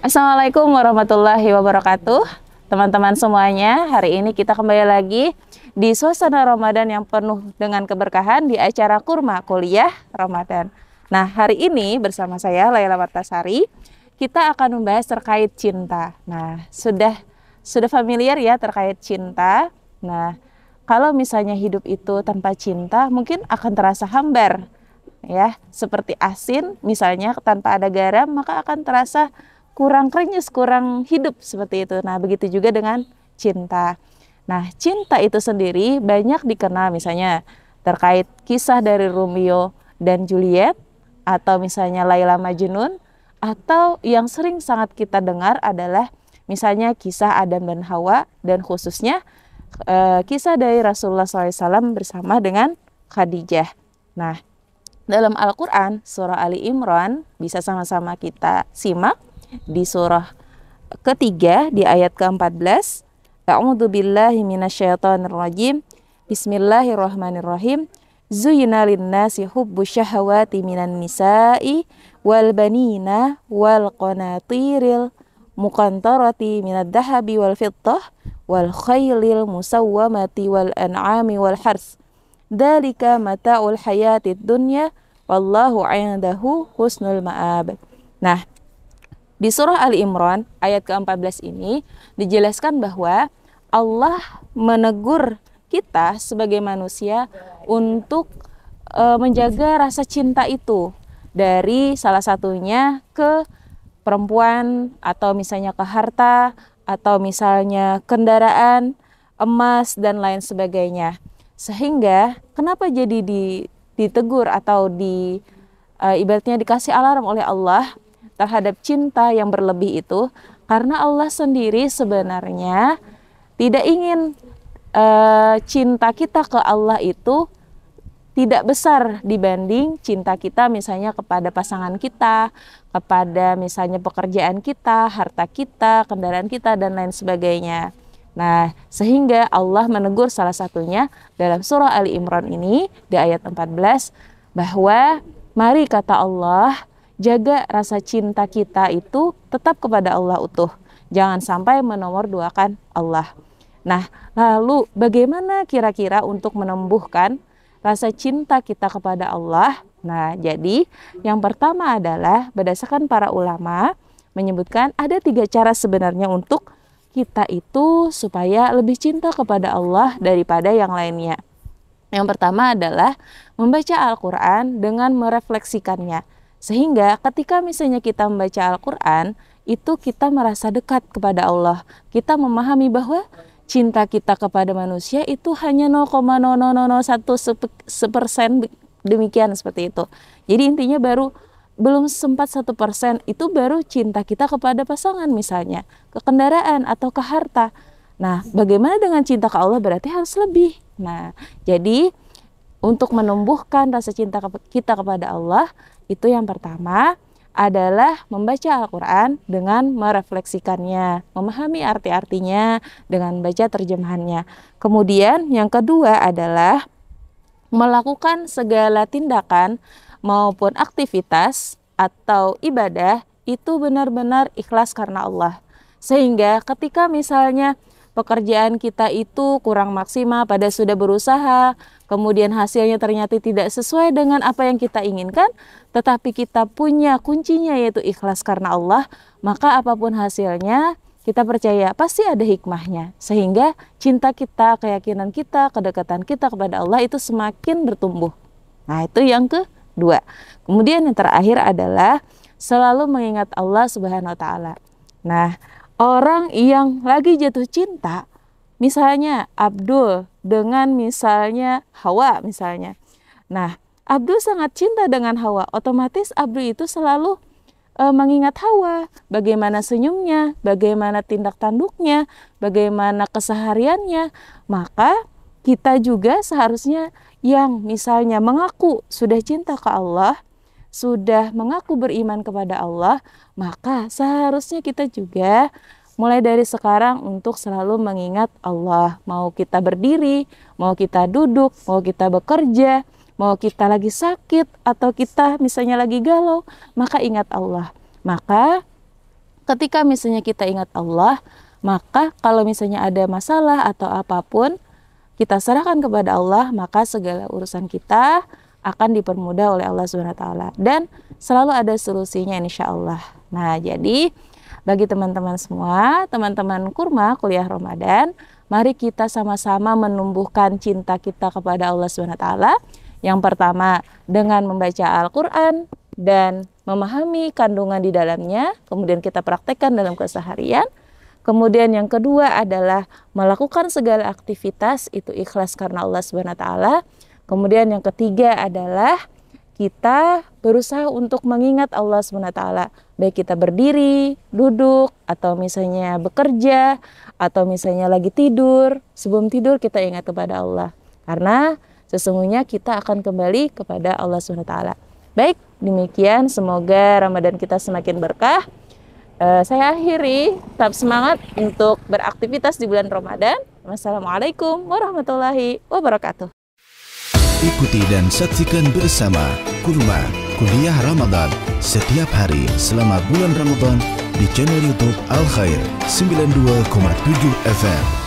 Assalamualaikum warahmatullahi wabarakatuh. Teman-teman semuanya, hari ini kita kembali lagi di suasana Ramadan yang penuh dengan keberkahan di acara Kurma Kuliah Ramadan. Nah, hari ini bersama saya Laila Martasari, kita akan membahas terkait cinta. Nah, sudah familiar ya terkait cinta. Nah, kalau misalnya hidup itu tanpa cinta, mungkin akan terasa hambar. Ya, seperti asin misalnya tanpa ada garam, maka akan terasa kurang krenyes, kurang hidup seperti itu. Nah, begitu juga dengan cinta. Nah, cinta itu sendiri banyak dikenal misalnya terkait kisah dari Romeo dan Juliet, atau misalnya Laila Majnun, atau yang sering sangat kita dengar adalah misalnya kisah Adam dan Hawa, dan khususnya kisah dari Rasulullah SAW bersama dengan Khadijah. Nah, dalam Al-Quran, surah Ali Imran, bisa sama-sama kita simak di surah ketiga di ayat ke-14. A'udzu billahi minasyaitonir rajim. Bismillahirrahmanirrahim. Zuyyina lin-nasi hubbu syahawati minan nisa'i wal banina wal qanatiril muqantarati minad dahabi wal fiddah wal khaylil musawwamati wal an'ami wal hars. Dzalika mata'ul hayatid dunya wallahu 'indahu husnul ma'ab. Nah, di surah Ali Imran ayat ke-14 ini dijelaskan bahwa Allah menegur kita sebagai manusia untuk menjaga rasa cinta itu, dari salah satunya ke perempuan, atau misalnya ke harta, atau misalnya kendaraan, emas, dan lain sebagainya. Sehingga kenapa jadi ditegur atau ibaratnya dikasih alarm oleh Allah terhadap cinta yang berlebih itu, karena Allah sendiri sebenarnya tidak ingin cinta kita ke Allah itu tidak besar dibanding cinta kita misalnya kepada pasangan kita, kepada misalnya pekerjaan kita, harta kita, kendaraan kita, dan lain sebagainya. Nah, sehingga Allah menegur salah satunya dalam surah Ali Imran ini di ayat 14, bahwa mari, kata Allah, jaga rasa cinta kita itu tetap kepada Allah utuh. Jangan sampai menomorduakan Allah. Nah, lalu bagaimana kira-kira untuk menumbuhkan rasa cinta kita kepada Allah? Nah, jadi yang pertama adalah berdasarkan para ulama menyebutkan ada 3 cara sebenarnya untuk kita itu supaya lebih cinta kepada Allah daripada yang lainnya. Yang pertama adalah membaca Al-Quran dengan merefleksikannya. Sehingga ketika misalnya kita membaca Al-Quran, itu kita merasa dekat kepada Allah. Kita memahami bahwa cinta kita kepada manusia itu hanya 0,0001% demikian, seperti itu. Jadi intinya belum sempat 1%, itu baru cinta kita kepada pasangan misalnya, ke kendaraan atau ke harta. Nah, bagaimana dengan cinta ke Allah? Berarti harus lebih. Nah, jadi untuk menumbuhkan rasa cinta kita kepada Allah, itu yang pertama adalah membaca Al-Quran dengan merefleksikannya, memahami arti-artinya dengan baca terjemahannya. Kemudian yang kedua adalah melakukan segala tindakan maupun aktivitas atau ibadah itu benar-benar ikhlas karena Allah. Sehingga ketika misalnya pekerjaan kita itu kurang maksimal, pada sudah berusaha, kemudian hasilnya ternyata tidak sesuai dengan apa yang kita inginkan, tetapi kita punya kuncinya yaitu ikhlas karena Allah, maka apapun hasilnya kita percaya pasti ada hikmahnya. Sehingga cinta kita, keyakinan kita, kedekatan kita kepada Allah itu semakin bertumbuh. Nah, itu yang kedua. Kemudian yang terakhir adalah selalu mengingat Allah Subhanahu wa Ta'ala. Nah, orang yang lagi jatuh cinta, misalnya Abdul dengan misalnya Hawa misalnya. Nah, Abdul sangat cinta dengan Hawa, otomatis Abdul itu selalu mengingat Hawa, bagaimana senyumnya, bagaimana tindak tanduknya, bagaimana kesehariannya. Maka kita juga seharusnya yang misalnya mengaku sudah cinta ke Allah, sudah mengaku beriman kepada Allah, maka seharusnya kita juga mulai dari sekarang untuk selalu mengingat Allah. Mau kita berdiri, mau kita duduk, mau kita bekerja, mau kita lagi sakit, atau kita misalnya lagi galau, maka ingat Allah. Maka ketika misalnya kita ingat Allah, maka kalau misalnya ada masalah atau apapun, kita serahkan kepada Allah, maka segala urusan kita akan dipermudah oleh Allah SWT. Dan selalu ada solusinya insya Allah. Nah, jadi bagi teman-teman semua, teman-teman Kurma Kuliah Ramadan, mari kita sama-sama menumbuhkan cinta kita kepada Allah SWT. Yang pertama, dengan membaca Al-Quran dan memahami kandungan di dalamnya, kemudian kita praktekkan dalam keseharian. Kemudian yang kedua adalah melakukan segala aktivitas itu ikhlas karena Allah SWT. Kemudian yang ketiga adalah kita berusaha untuk mengingat Allah SWT. Baik kita berdiri, duduk, atau misalnya bekerja, atau misalnya lagi tidur. Sebelum tidur kita ingat kepada Allah. Karena sesungguhnya kita akan kembali kepada Allah SWT. Baik, demikian semoga Ramadan kita semakin berkah. Saya akhiri, tetap semangat untuk beraktivitas di bulan Ramadan. Wassalamualaikum warahmatullahi wabarakatuh. Ikuti dan saksikan bersama Kurma Kuliah Ramadan setiap hari selama bulan Ramadan di channel YouTube Al Khair 92,7 FM.